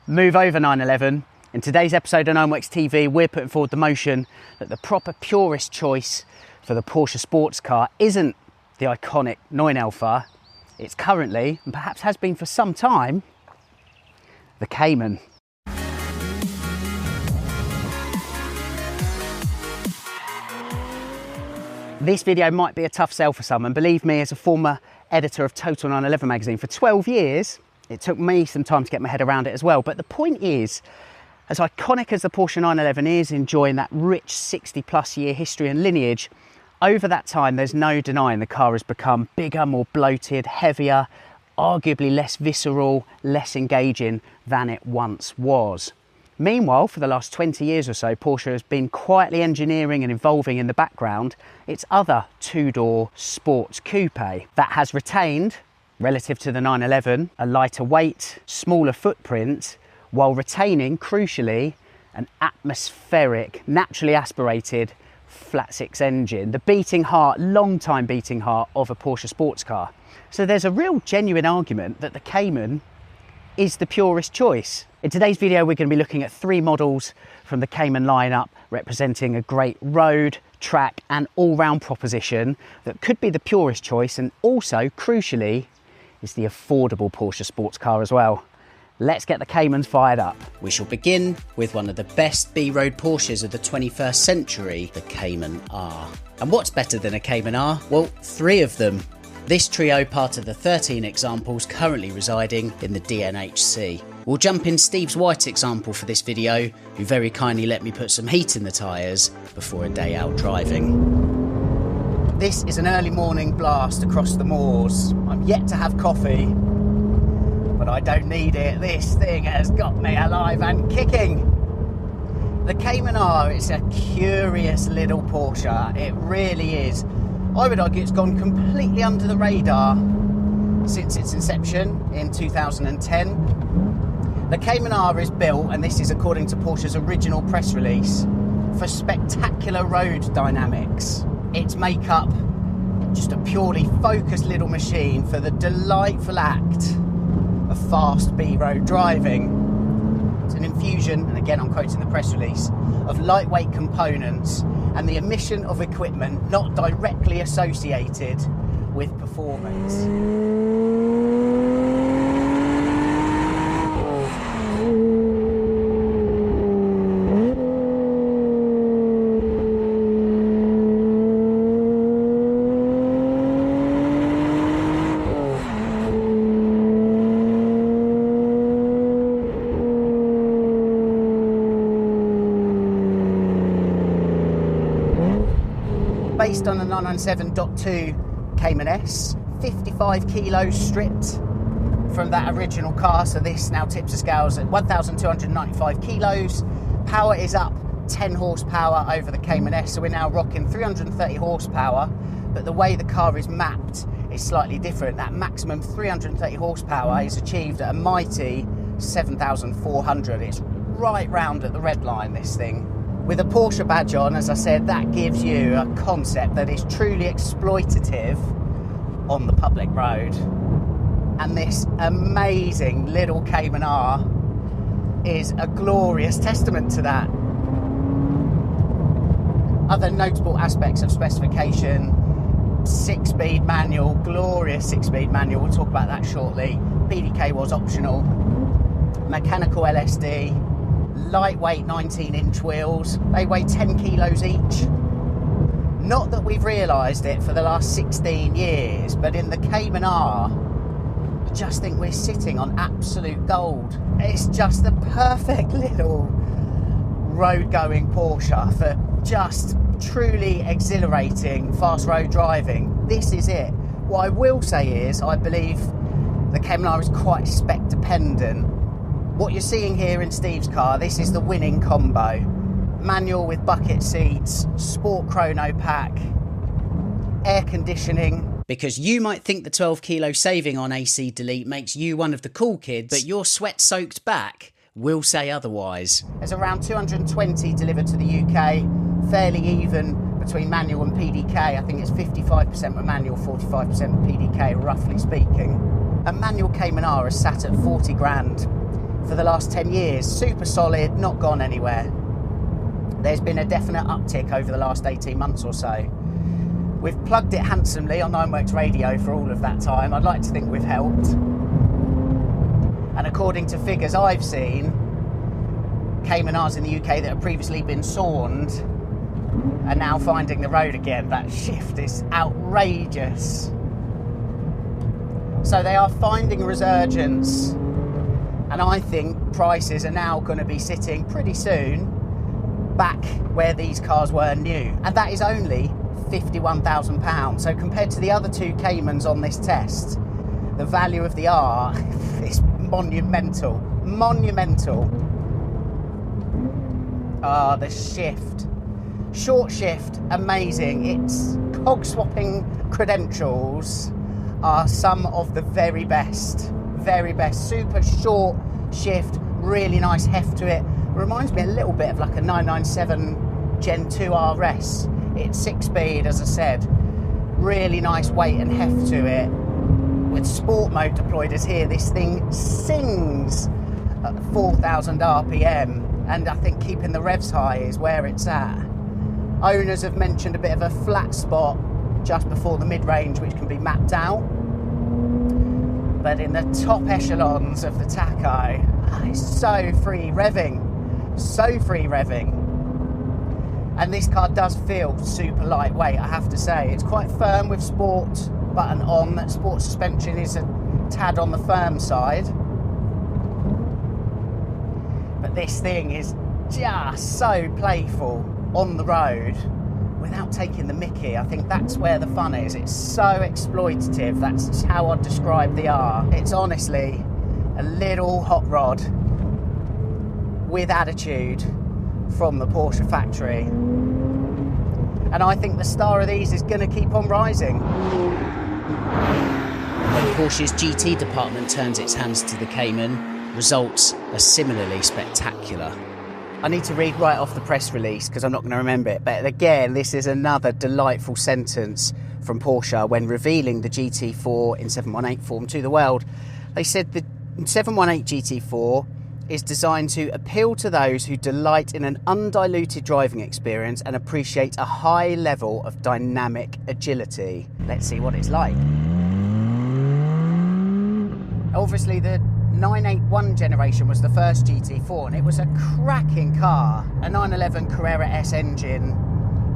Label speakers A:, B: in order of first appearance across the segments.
A: Move over 911. In today's episode of NoMX TV, we're putting forward the motion that the proper purist choice for the Porsche sports car isn't the iconic 9 Alpha. It's currently, and perhaps has been for some time, the Cayman. This video might be a tough sell for some, and believe me, as a former editor of Total 911 magazine for 12 years, it took me some time to get my head around it as well. But the point is, as iconic as the Porsche 911 is, enjoying that rich 60+ year history and lineage, over that time there's no denying the car has become bigger, more bloated, heavier, arguably less visceral, less engaging than it once was. Meanwhile, for the last 20 years or so, Porsche has been quietly engineering and evolving in the background its other two-door sports coupe that has retained, relative to the 911, a lighter weight, smaller footprint, while retaining, crucially, an atmospheric, naturally aspirated flat six engine, the beating heart, long time beating heart of a Porsche sports car. So there's a real genuine argument that the Cayman is the purest choice. In today's video, we're going to be looking at 3 models from the Cayman lineup, representing a great road, track and all-round proposition that could be the purest choice, and also, crucially, is the affordable Porsche sports car as well. Let's get the Caymans fired up. We shall begin with one of the best B-road Porsches of the 21st century, the Cayman R. And what's better than a Cayman R? Well, 3 of them. This trio part of the 13 examples currently residing in the DNHC. We'll jump in Steve's white example for this video, who very kindly let me put some heat in the tyres before a day out driving. This is an early morning blast across the moors. I'm yet to have coffee, but I don't need it. This thing has got me alive and kicking. The Cayman R is a curious little Porsche. It really is. I would argue it's gone completely under the radar since its inception in 2010. The Cayman R is built, and this is according to Porsche's original press release, for spectacular road dynamics. Its makeup, just a purely focused little machine for the delightful act of fast B-road driving. It's an infusion, and again I'm quoting the press release, of lightweight components and the emission of equipment not directly associated with performance. Based on a 997.2 Cayman S, 55 kilos stripped from that original car, so this now tips the scales at 1,295 kilos. Power is up 10 horsepower over the Cayman S, so we're now rocking 330 horsepower, but the way the car is mapped is slightly different. That maximum 330 horsepower is achieved at a mighty 7,400. It's right round at the red line, this thing. With a Porsche badge on, as I said, that gives you a concept that is truly exploitative on the public road. And this amazing little Cayman R is a glorious testament to that. Other notable aspects of specification: 6-speed manual, glorious 6-speed manual, we'll talk about that shortly. PDK was optional. Mechanical LSD. Lightweight 19-inch wheels, they weigh 10 kilos each. Not that we've realised it for the last 16 years, but in the Cayman R, I just think we're sitting on absolute gold. It's just the perfect little road-going Porsche for just truly exhilarating fast road driving. This is it. What I will say is, I believe the Cayman R is quite spec dependent. What you're seeing here in Steve's car, this is the winning combo. Manual with bucket seats, sport chrono pack, air conditioning. Because you might think the 12 kilo saving on AC delete makes you one of the cool kids, but your sweat-soaked back will say otherwise. There's around 220 delivered to the UK, fairly even between manual and PDK. I think it's 55% with manual, 45% with PDK, roughly speaking. A manual Cayman R is sat at 40 grand. for the last 10 years. Super solid, not gone anywhere. There's been a definite uptick over the last 18 months or so. We've plugged it handsomely on Nineworks radio for all of that time. I'd like to think we've helped. And according to figures I've seen, Cayman R's in the UK that have previously been sawned are now finding the road again. That shift is outrageous. So they are finding a resurgence, and I think prices are now going to be sitting pretty soon back where these cars were new, and that is only £51,000. So compared to the other two Caymans on this test, the value of the R is monumental. The shift, short shift, amazing. Its cog swapping credentials are some of the very best. Super short shift, really nice heft to it. Reminds me a little bit of like a 997 Gen 2 RS. It's 6-speed, as I said. Really nice weight and heft to it. With sport mode deployed as here, this thing sings at 4,000 RPM, and I think keeping the revs high is where it's at. Owners have mentioned a bit of a flat spot just before the mid-range, which can be mapped out. But in the top echelons of the tacho, it's so free revving. And this car does feel super lightweight, I have to say. It's quite firm with sport button on. That sport suspension is a tad on the firm side. But this thing is just so playful on the road without taking the mickey. I think that's where the fun is. It's so exploitative. That's how I'd describe the R. It's honestly a little hot rod with attitude from the Porsche factory. And I think the star of these is going to keep on rising. When Porsche's GT department turns its hands to the Cayman, results are similarly spectacular. I need to read right off the press release because I'm not going to remember it, but again, this is another delightful sentence from Porsche when revealing the GT4 in 718 form to the world. They said the 718 GT4 is designed to appeal to those who delight in an undiluted driving experience and appreciate a high level of dynamic agility. Let's see what it's like. Obviously, the 981 generation was the first GT4, and it was a cracking car. A 911 Carrera S engine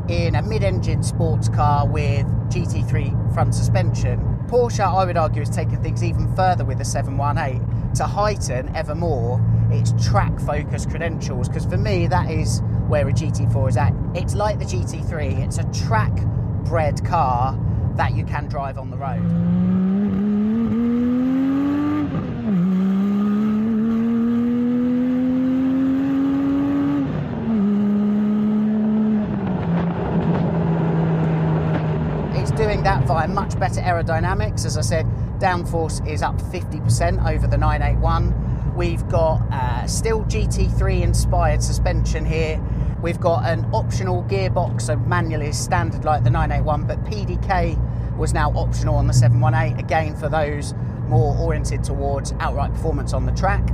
A: in a mid-engine sports car with GT3 front suspension. Porsche, I would argue, has taken things even further with the 718 to heighten ever more its track-focused credentials, because for me that is where a GT4 is at. It's like the GT3, it's a track-bred car that you can drive on the road. Doing that via much better aerodynamics. As I said, downforce is up 50% over the 981. We've got still GT3 inspired suspension here. We've got an optional gearbox, so manual is standard like the 981, but PDK was now optional on the 718, again for those more oriented towards outright performance on the track.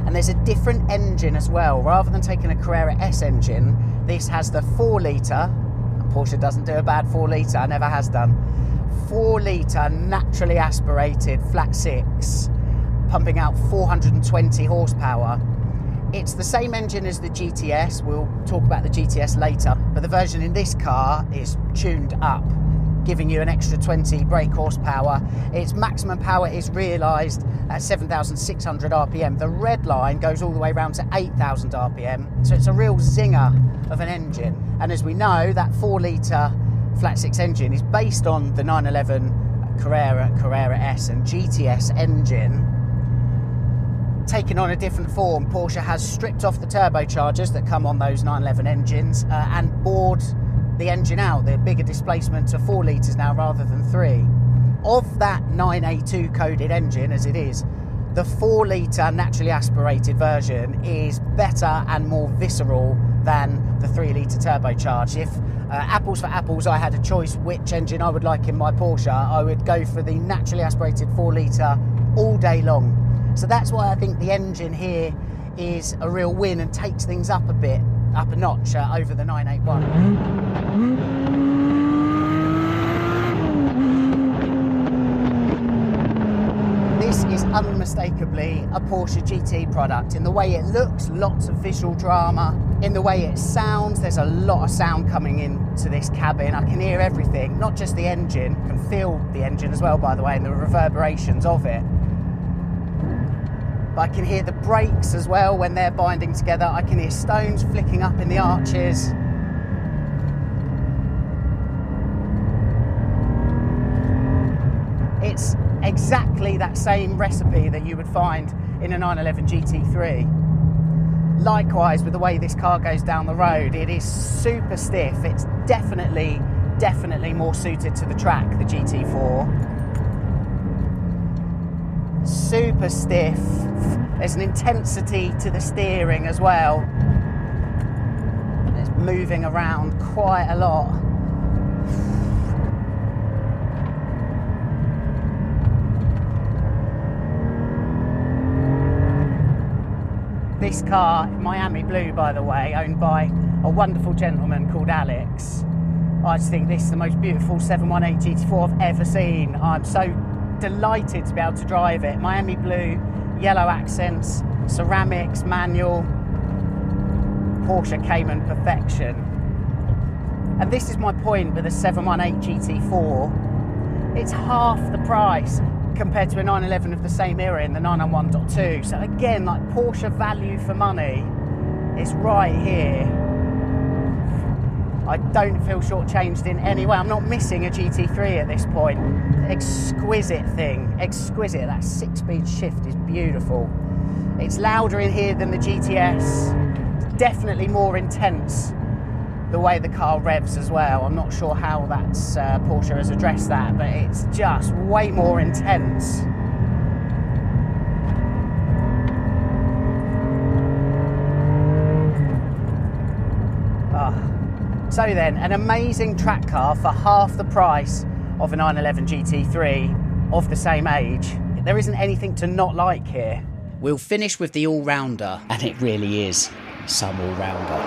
A: And there's a different engine as well. Rather than taking a Carrera S engine, this has the 4-litre. Porsche doesn't do a bad 4-litre, never has done. 4-litre naturally aspirated flat 6, pumping out 420 horsepower. It's the same engine as the GTS. We'll talk about the GTS later, but the version in this car is tuned up, giving you an extra 20 brake horsepower. Its maximum power is realised at 7,600 RPM. The red line goes all the way around to 8,000 RPM, so it's a real zinger of an engine. And as we know, that 4-litre flat 6 engine is based on the 911 Carrera S and GTS engine, taken on a different form. Porsche has stripped off the turbochargers that come on those 911 engines and bored the engine out. The bigger displacement to 4 litres now rather than 3. Of that 9A2 coded engine as it is, the 4-litre naturally aspirated version is better and more visceral than the 3-litre turbocharged. If apples for apples, I had a choice which engine I would like in my Porsche, I would go for the naturally aspirated 4-litre all day long. So that's why I think the engine here is a real win and takes things up a bit, up a notch over the 981. This is unmistakably a Porsche GT product. In the way it looks, lots of visual drama. In the way it sounds, there's a lot of sound coming into this cabin. I can hear everything, not just the engine, I can feel the engine as well, by the way, and the reverberations of it. But I can hear the brakes as well when they're binding together. I can hear stones flicking up in the arches. It's exactly that same recipe that you would find in a 911 GT3. Likewise, with the way this car goes down the road, it is super stiff. It's definitely more suited to the track, the GT4. Super stiff. There's an intensity to the steering as well. It's moving around quite a lot. This car, Miami Blue, by the way, owned by a wonderful gentleman called Alex. I just think this is the most beautiful 718 GT4 I've ever seen. I'm so delighted to be able to drive it. Miami Blue, yellow accents, ceramics, manual, Porsche Cayman perfection. And this is my point with the 718 GT4. It's half the price compared to a 911 of the same era in the 991.2. So again, like Porsche value for money is right here. I don't feel shortchanged in any way. I'm not missing a GT3 at this point. Exquisite thing, exquisite. That 6-speed shift is beautiful. It's louder in here than the GTS. It's definitely more intense the way the car revs as well. I'm not sure how that's Porsche has addressed that, but it's just way more intense. So then, an amazing track car for half the price of a 911 GT3 of the same age. There isn't anything to not like here. We'll finish with the all-rounder, and it really is some all-rounder.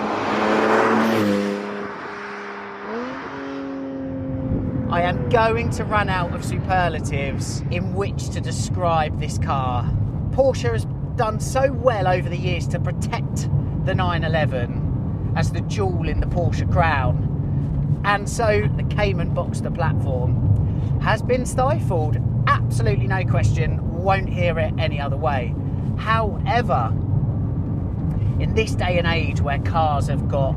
A: I am going to run out of superlatives in which to describe this car. Porsche has done so well over the years to protect the 911 as the jewel in the Porsche crown. And so the Cayman Boxster platform has been stifled. Absolutely no question, won't hear it any other way. However, in this day and age where cars have got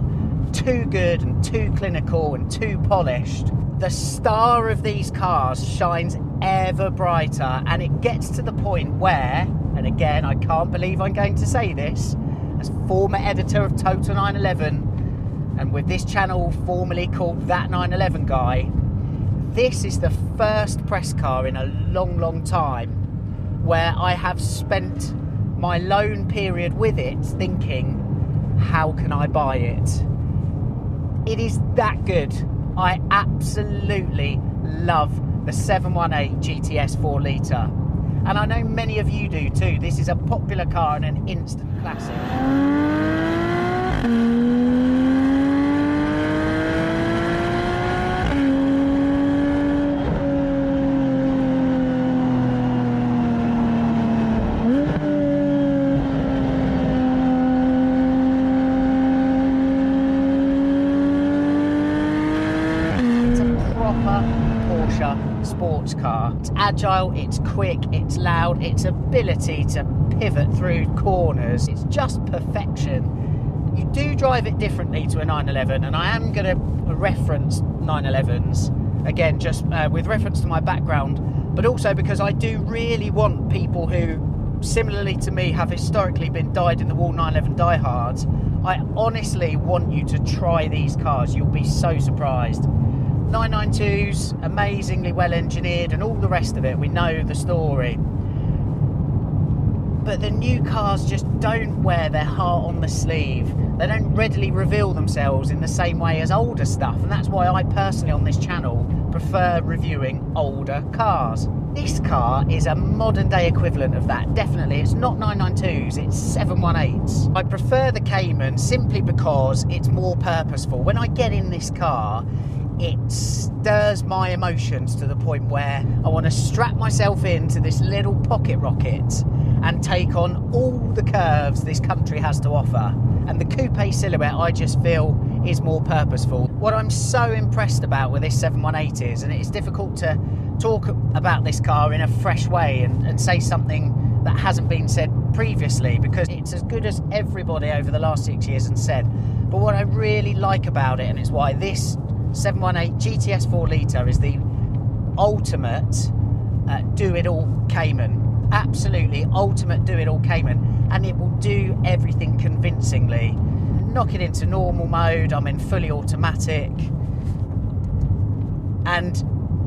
A: too good and too clinical and too polished, the star of these cars shines ever brighter, and it gets to the point where, and again, I can't believe I'm going to say this, as former editor of Total 911, and with this channel formerly called That 911 Guy, this is the first press car in a long time where I have spent my loan period with it thinking, how can I buy it? It is that good. I absolutely love the 718 GTS 4 litre, and I know many of you do too. This is a popular car and an instant classic. Porsche sports car. It's agile, it's quick, it's loud, its ability to pivot through corners, it's just perfection. You do drive it differently to a 911, and I am going to reference 911s again, just with reference to my background, but also because I do really want people who, similarly to me, have historically been dyed-in-the-wool 911 diehards. I honestly want you to try these cars. You'll be so surprised. 992s, amazingly well engineered, and all the rest of it, we know the story. But the new cars just don't wear their heart on the sleeve. They don't readily reveal themselves in the same way as older stuff, and that's why I personally on this channel prefer reviewing older cars. This car is a modern day equivalent of that, definitely. It's not 992s, it's 718s. I prefer the Cayman simply because it's more purposeful. When I get in this car, it stirs my emotions to the point where I want to strap myself into this little pocket rocket and take on all the curves this country has to offer. And the coupe silhouette, I just feel, is more purposeful. What I'm so impressed about with this 718 is, and it's difficult to talk about this car in a fresh way and say something that hasn't been said previously, because it's as good as everybody over the last 6 years has said. But what I really like about it, and it's why this 718 GTS 4 litre is the ultimate do-it-all Cayman. Absolutely ultimate do-it-all Cayman, and it will do everything convincingly. Knock it into normal mode, I'm in fully automatic, and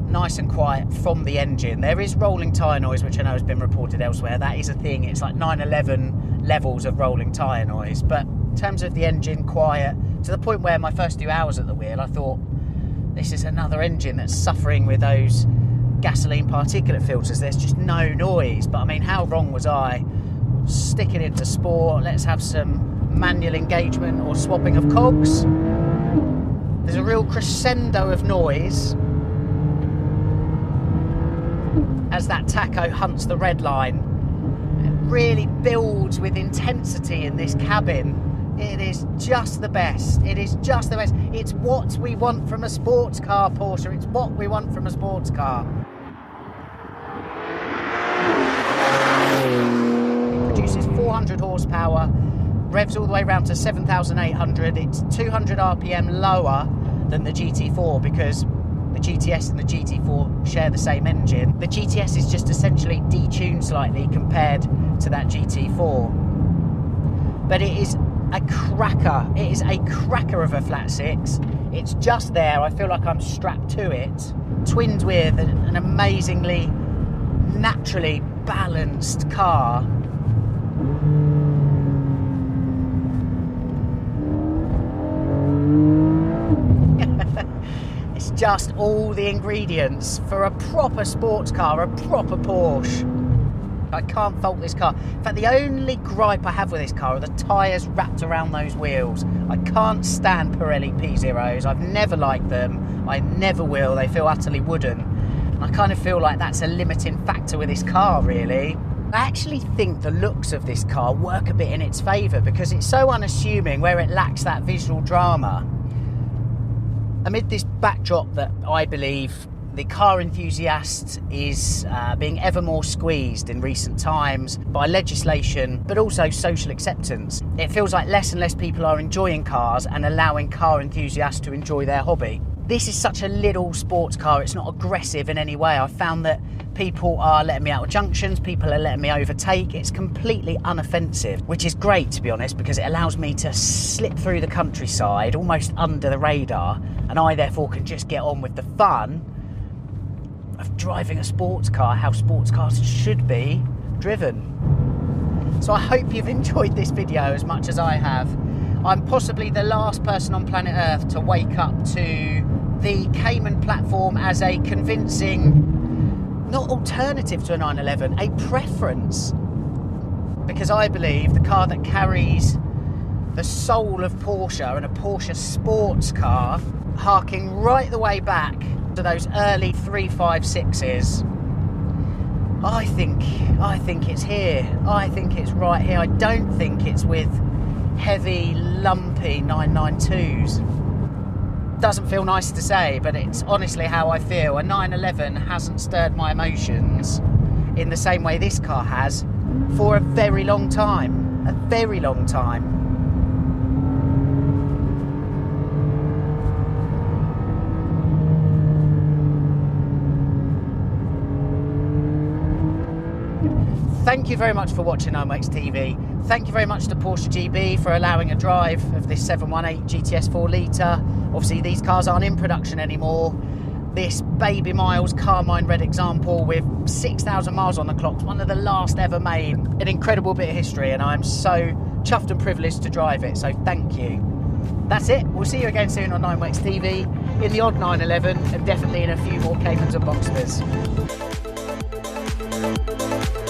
A: nice and quiet from the engine. There is rolling tyre noise, which I know has been reported elsewhere. That is a thing. It's like 911 levels of rolling tyre noise. But in terms of the engine, quiet, to the point where my first 2 hours at the wheel, I thought, this is another engine that's suffering with those gasoline particulate filters. There's just no noise. But I mean, how wrong was I? Stick it into sport. Let's have some manual engagement or swapping of cogs. There's a real crescendo of noise as that tacho hunts the red line. It really builds with intensity in this cabin. It is just the best. It is just the best. It's what we want from a sports car, Porsche. It's what we want from a sports car. It produces 400 horsepower, revs all the way around to 7,800. It's 200 RPM lower than the GT4 because the GTS and the GT4 share the same engine. The GTS is just essentially detuned slightly compared to that GT4. But it is a cracker. It is a cracker of a flat six. It's just there. I feel like I'm strapped to it. Twinned with an amazingly naturally balanced car. It's just all the ingredients for a proper sports car, a proper Porsche. I can't fault this car. In fact, the only gripe I have with this car are the tyres wrapped around those wheels. I can't stand Pirelli P0s. I've never liked them. I never will. They feel utterly wooden. And I kind of feel like that's a limiting factor with this car, really. I actually think the looks of this car work a bit in its favour because it's so unassuming where it lacks that visual drama. Amid this backdrop that I believe the car enthusiast is being ever more squeezed in recent times by legislation, but also social acceptance. It feels like less and less people are enjoying cars and allowing car enthusiasts to enjoy their hobby. This is such a little sports car, it's not aggressive in any way. I've found that people are letting me out of junctions, people are letting me overtake. It's completely unoffensive, which is great, to be honest, because it allows me to slip through the countryside almost under the radar, and I therefore can just get on with the fun of driving a sports car, how sports cars should be driven. So I hope you've enjoyed this video as much as I have. I'm possibly the last person on planet Earth to wake up to the Cayman platform as a convincing, not alternative to a 911, a preference. Because I believe the car that carries the soul of Porsche and a Porsche sports car, harking right the way back to those early 356s, I think it's here. I think it's right here. I don't think it's with heavy, lumpy 992s. Doesn't feel nice to say, but it's honestly how I feel. A 911 hasn't stirred my emotions in the same way this car has for a very long time. A very long time. Thank you very much for watching OMX TV. Thank you very much to Porsche GB for allowing a drive of this 718 GTS 4 litre. Obviously these cars aren't in production anymore. This baby miles Carmine red example with 6,000 miles on the clock is one of the last ever made. An incredible bit of history, and I'm so chuffed and privileged to drive it, so thank you. That's it. We'll see you again soon on OMX TV in the odd 911 and definitely in a few more Caymans and Boxsters. bye.